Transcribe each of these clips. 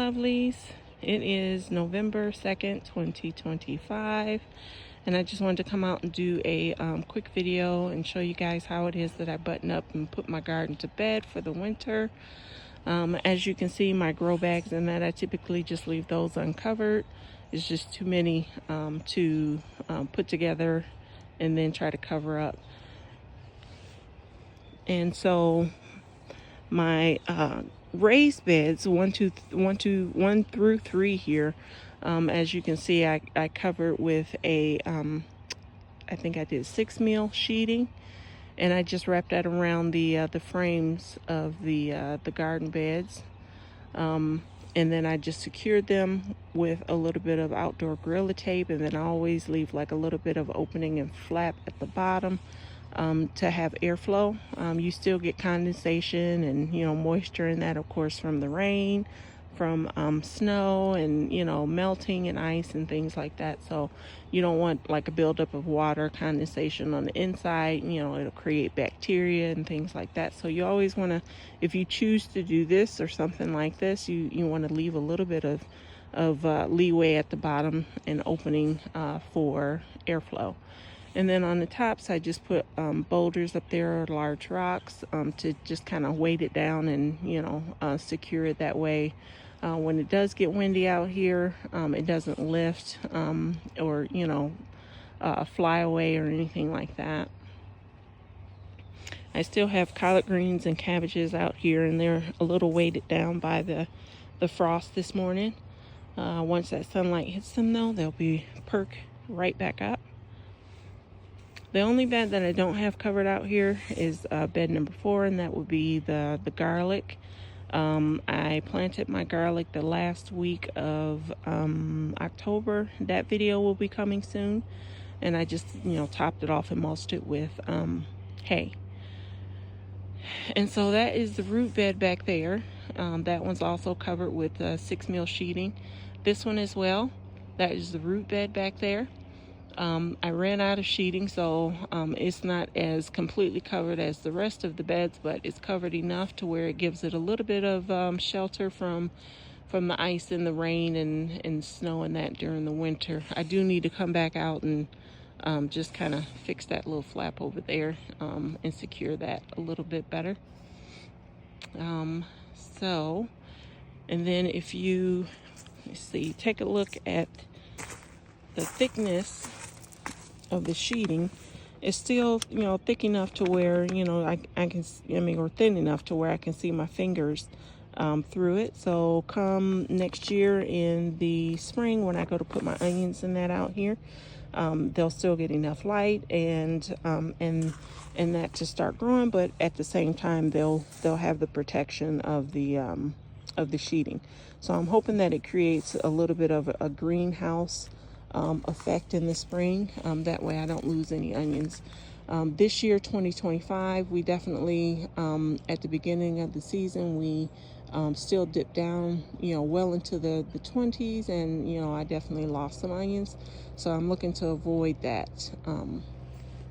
lovelies. It is November 2nd, 2025, and I just wanted to come out and do a quick video and show you guys how it is that I button up and put my garden to bed for the winter. As you can see, my grow bags and that, I typically just leave those uncovered. It's just too many to put together and then try to cover up. And so my raised beds, one through 3 here, as you can see, I covered with a I think I did 6 mil sheeting, and I just wrapped that around the frames of the garden beds, and then I just secured them with a little bit of outdoor Gorilla Tape, and then I always leave like a little bit of opening and flap at the bottom to have airflow. You still get condensation and moisture in that, of course, from the rain, from snow, and melting and ice and things like that. So you don't want like a buildup of water condensation on the inside. It'll create bacteria and things like that. So you always want to, if you choose to do this or something like this, you want to leave a little bit of leeway at the bottom and opening for airflow. And then on the tops, I just put boulders up there, or large rocks, to just kind of weight it down and secure it that way. When it does get windy out here, it doesn't lift or fly away or anything like that. I still have collard greens and cabbages out here, and they're a little weighted down by the frost this morning. Once that sunlight hits them, though, they'll be perk right back up. The only bed that I don't have covered out here is bed number 4, and that would be the garlic. I planted my garlic the last week of October. That video will be coming soon, and I just topped it off and mulched it with hay. And so that is the root bed back there. That one's also covered with 6 mil sheeting. This one as well, that is the root bed back there. I ran out of sheeting, so it's not as completely covered as the rest of the beds, but it's covered enough to where it gives it a little bit of shelter from the ice and the rain and snow and that during the winter. I do need to come back out and just kind of fix that little flap over there and secure that a little bit better. And then if you, let's see, take a look at the thickness of the sheeting, is still thick enough to where I can, or thin enough to where I can see my fingers through it. So come next year in the spring, when I go to put my onions and that out here, they'll still get enough light and that to start growing, but at the same time they'll have the protection of the sheeting. So I'm hoping that it creates a little bit of a greenhouse effect in the spring. That way I don't lose any onions. This year, 2025, we definitely, at the beginning of the season, we still dipped down, well into the 20s, and, I definitely lost some onions. So I'm looking to avoid that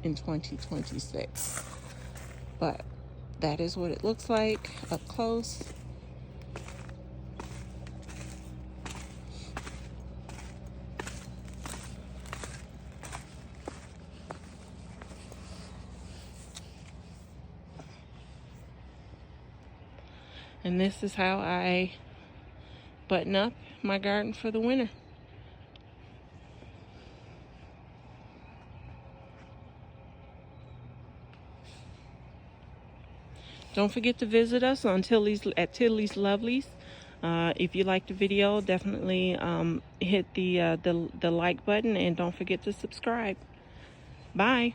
in 2026. But that is what it looks like up close. And this is how I button up my garden for the winter. Don't forget to visit us on Tilly's Lovelies. If you liked the video, definitely hit the like button, and don't forget to subscribe. Bye.